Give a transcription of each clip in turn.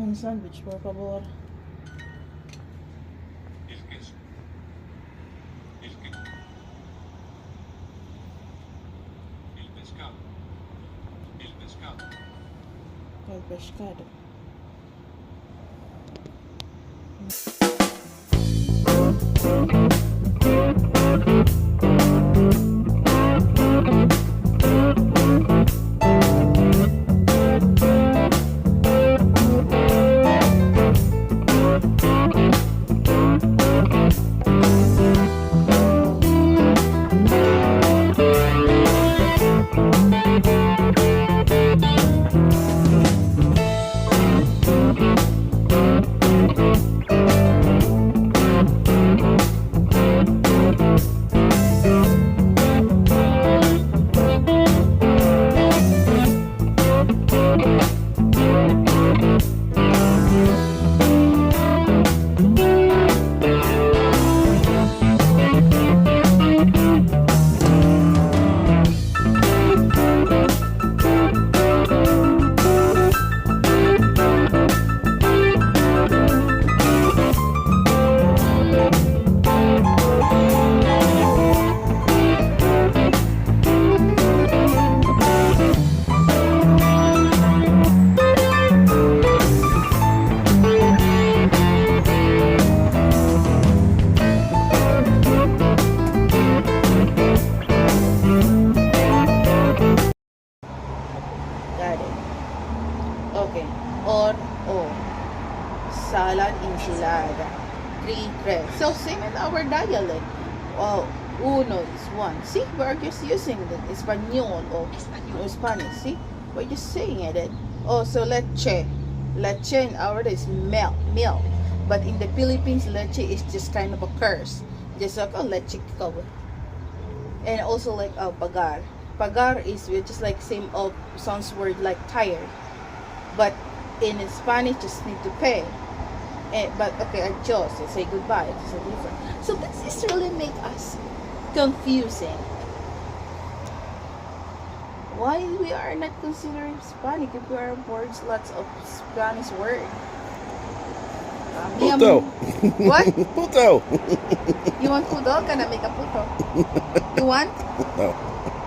Un sandwich, por favor. El queso. El queso. El pescado. El pescado. El pescado. Got it. Okay. Or salad enchilada. 3 So same in our dialect. Oh, uno is one. See, we're just using the Espanol or Spanish. See, we're just saying it. Oh, so leche. Leche in our is milk. But in the Philippines, leche is just kind of a curse. Just like a leche cover. And also like pagar. Pagar is just like same of sounds word like tired. But in Spanish, just need to pay. But okay, adjust and say goodbye. It's a different. So this is really make us confusing. Why we are not considering Spanish if we are words lots of Spanish word? Puto. What? Puto. You want puto? Gonna make a puto. You want? No.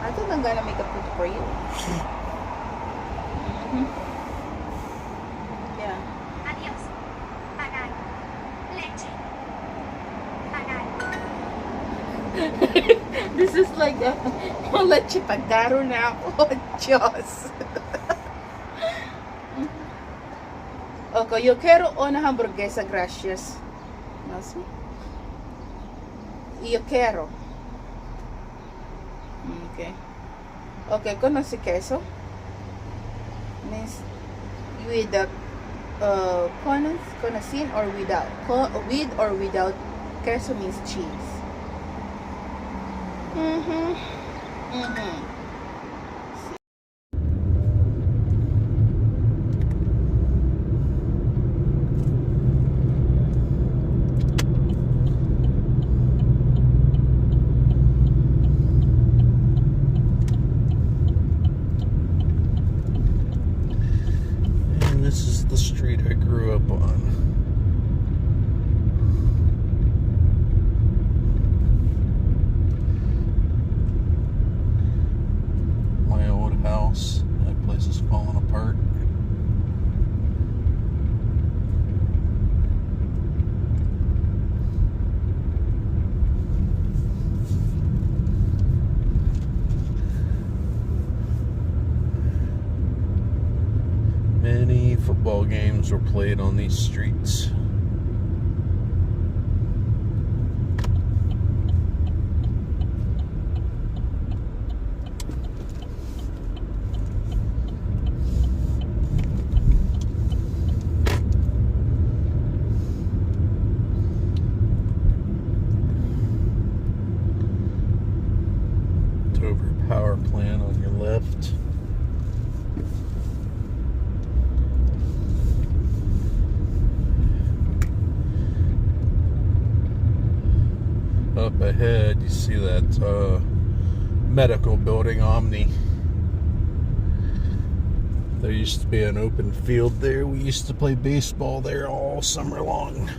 I think I'm gonna make a puto for you. Yeah. Adiós. Pagar. Leche. Pagar. This is like a leche pagaro na ako. Diyos. Okay, yo quiero una hamburguesa, gracias. No sé. Yo quiero. Okay. Okay, conoce queso? Means with the conocin or without. With or without queso means cheese. And this is the street I grew up on. My old house. That place is falling apart. Many football games were played on these streets. Dover Power Plant on your left. Up ahead, you see that medical building, Omni. There used to be an open field there. We used to play baseball there all summer long.